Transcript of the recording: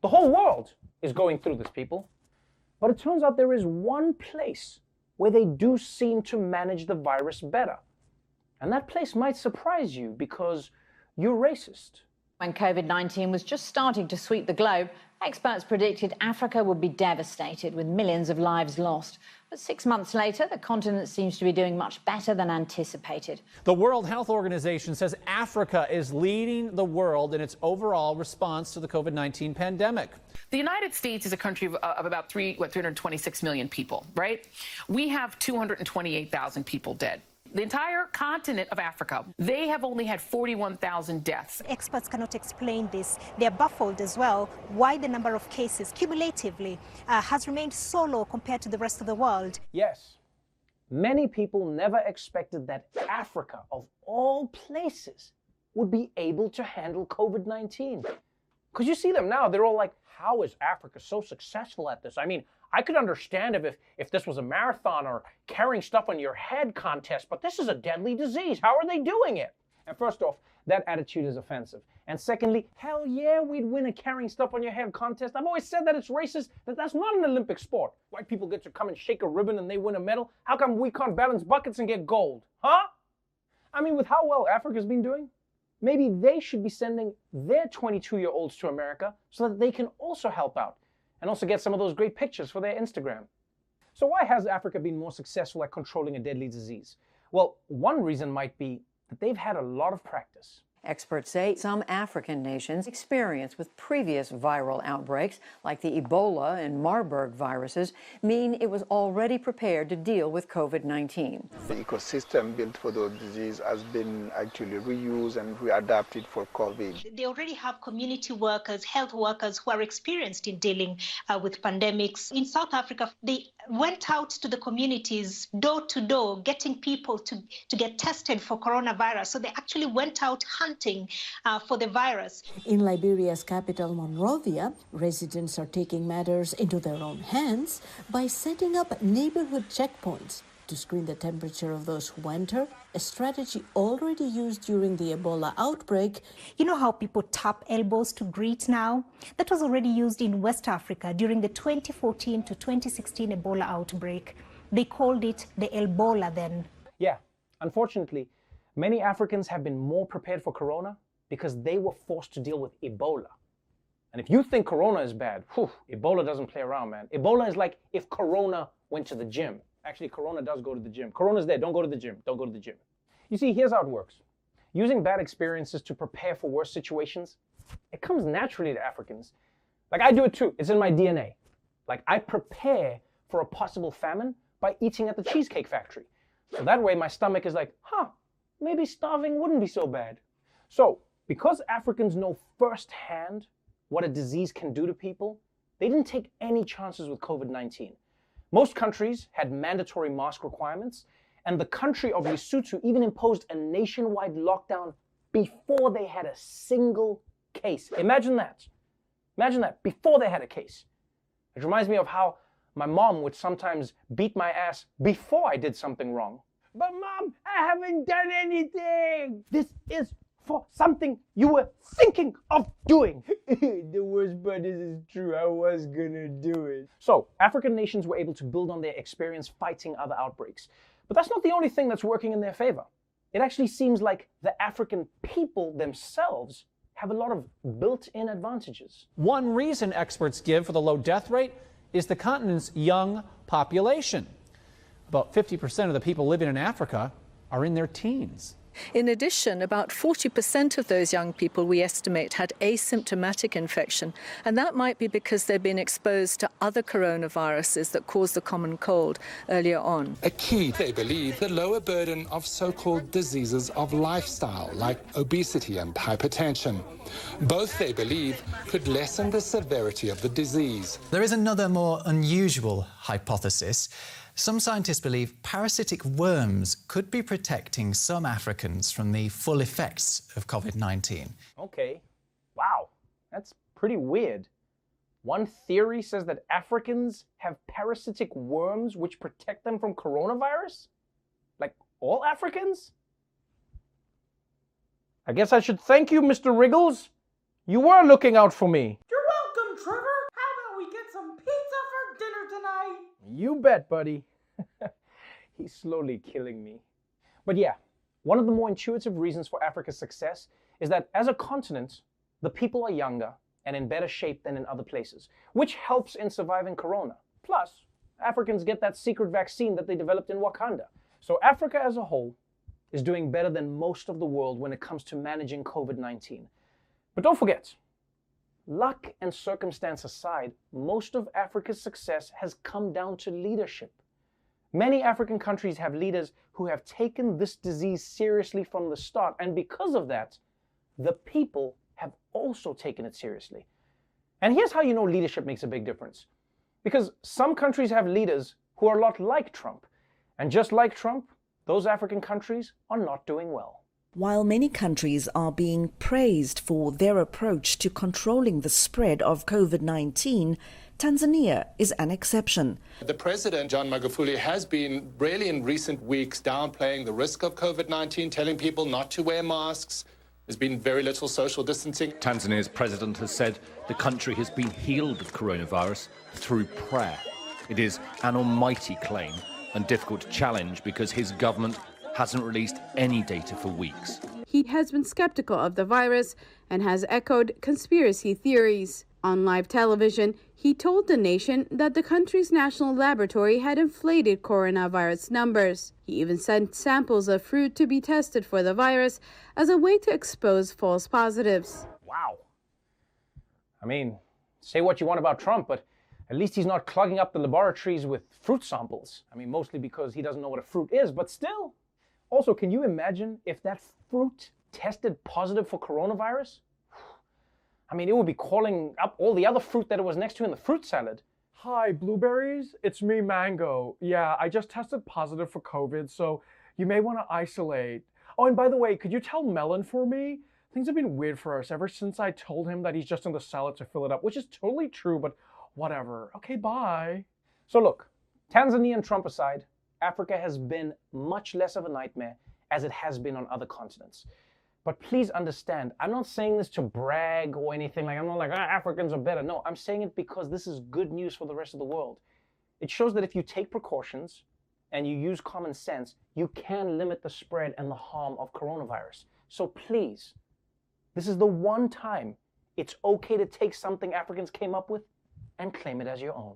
The whole world is going through this, people. But it turns out there is one place where they do seem to manage the virus better. And that place might surprise you because you're racist. When COVID-19 was just starting to sweep the globe, experts predicted Africa would be devastated with millions of lives lost. But 6 months later, the continent seems to be doing much better than anticipated. The World Health Organization says Africa is leading the world in its overall response to the COVID-19 pandemic. The United States is a country of about 326 million people, right? We have 228,000 people dead. The entire continent of Africa, they have only had 41,000 deaths. Experts cannot explain this. They are baffled as well why the number of cases cumulatively has remained so low compared to the rest of the world. Yes, many people never expected that Africa, of all places, would be able to handle COVID-19. Because you see them now, they're all like, how is Africa so successful at this? I mean, I could understand if this was a marathon or carrying stuff on your head contest, but this is a deadly disease. How are they doing it? And first off, that attitude is offensive. And secondly, hell yeah, we'd win a carrying stuff on your head contest. I've always said that it's racist, that that's not an Olympic sport. White people get to come and shake a ribbon and they win a medal. How come we can't balance buckets and get gold? Huh? I mean, with how well Africa's been doing, maybe they should be sending their 22-year-olds to America so that they can also help out and also get some of those great pictures for their Instagram. So why has Africa been more successful at controlling a deadly disease? Well, one reason might be that they've had a lot of practice. Experts say some African nations' experience with previous viral outbreaks, like the Ebola and Marburg viruses, mean it was already prepared to deal with COVID-19. The ecosystem built for those diseases has been actually reused and readapted for COVID. They already have community workers, health workers who are experienced in dealing with pandemics. In South Africa, they went out to the communities, door to door, getting people to get tested for coronavirus. So they actually went out hunting for the virus. In Liberia's capital, Monrovia, residents are taking matters into their own hands by setting up neighborhood checkpoints to screen the temperature of those who enter, a strategy already used during the Ebola outbreak. You know how people tap elbows to greet now? That was already used in West Africa during the 2014 to 2016 Ebola outbreak. They called it the Ebola then. Yeah, unfortunately, many Africans have been more prepared for corona because they were forced to deal with Ebola. And if you think corona is bad, Ebola doesn't play around, man. Ebola is like if corona went to the gym. Actually, corona does go to the gym. Corona's there, don't go to the gym, don't go to the gym. You see, here's how it works. Using bad experiences to prepare for worse situations, it comes naturally to Africans. Like I do it too, it's in my DNA. Like I prepare for a possible famine by eating at the Cheesecake Factory. So that way my stomach is like, maybe starving wouldn't be so bad. So, because Africans know firsthand what a disease can do to people, they didn't take any chances with COVID-19. Most countries had mandatory mask requirements, and the country of Lesotho even imposed a nationwide lockdown before they had a single case. Imagine that. Imagine that, before they had a case. It reminds me of how my mom would sometimes beat my ass before I did something wrong. But Mom, I haven't done anything. This is for something you were thinking of doing. The worst part is it's true, I was gonna do it. So, African nations were able to build on their experience fighting other outbreaks. But that's not the only thing that's working in their favor. It actually seems like the African people themselves have a lot of built-in advantages. One reason experts give for the low death rate is the continent's young population. About 50% of the people living in Africa are in their teens. In addition, about 40% of those young people, we estimate, had asymptomatic infection, and that might be because they've been exposed to other coronaviruses that cause the common cold earlier on. A key, they believe, the lower burden of so-called diseases of lifestyle, like obesity and hypertension. Both, they believe, could lessen the severity of the disease. There is another more unusual hypothesis. Some scientists believe parasitic worms could be protecting some Africans from the full effects of COVID-19. Okay, wow, that's pretty weird. One theory says that Africans have parasitic worms which protect them from coronavirus? Like all Africans? I guess I should thank you, Mr. Wriggles. You were looking out for me. You're welcome, Trevor, how about we get some pizza for dinner tonight? You bet, buddy. He's slowly killing me. But yeah, one of the more intuitive reasons for Africa's success is that as a continent, the people are younger and in better shape than in other places, which helps in surviving Corona. Plus, Africans get that secret vaccine that they developed in Wakanda. So Africa as a whole is doing better than most of the world when it comes to managing COVID-19. But don't forget, luck and circumstance aside, most of Africa's success has come down to leadership. Many African countries have leaders who have taken this disease seriously from the start, and because of that, the people have also taken it seriously. And here's how you know leadership makes a big difference. Because some countries have leaders who are a lot like Trump, and just like Trump, those African countries are not doing well. While many countries are being praised for their approach to controlling the spread of COVID-19, Tanzania is an exception. The president, John Magufuli, has been really in recent weeks downplaying the risk of COVID-19, telling people not to wear masks. There's been very little social distancing. Tanzania's president has said the country has been healed of coronavirus through prayer. It is an almighty claim and difficult to challenge because his government hasn't released any data for weeks. He has been skeptical of the virus and has echoed conspiracy theories. On live television, he told the nation that the country's national laboratory had inflated coronavirus numbers. He even sent samples of fruit to be tested for the virus as a way to expose false positives. Wow. I mean, say what you want about Trump, but at least he's not clogging up the laboratories with fruit samples. I mean, mostly because he doesn't know what a fruit is, but still. Also, can you imagine if that fruit tested positive for coronavirus? I mean, it would be calling up all the other fruit that it was next to in the fruit salad. Hi, blueberries. It's me, Mango. Yeah, I just tested positive for COVID, so you may want to isolate. Oh, and by the way, could you tell Melon for me? Things have been weird for us ever since I told him that he's just in the salad to fill it up, which is totally true, but whatever. Okay, bye. So look, Tanzania and Trump aside, Africa has been much less of a nightmare as it has been on other continents. But please understand, I'm not saying this to brag or anything. I'm not like, Africans are better. No, I'm saying it because this is good news for the rest of the world. It shows that if you take precautions and you use common sense, you can limit the spread and the harm of coronavirus. So please, this is the one time it's okay to take something Africans came up with and claim it as your own.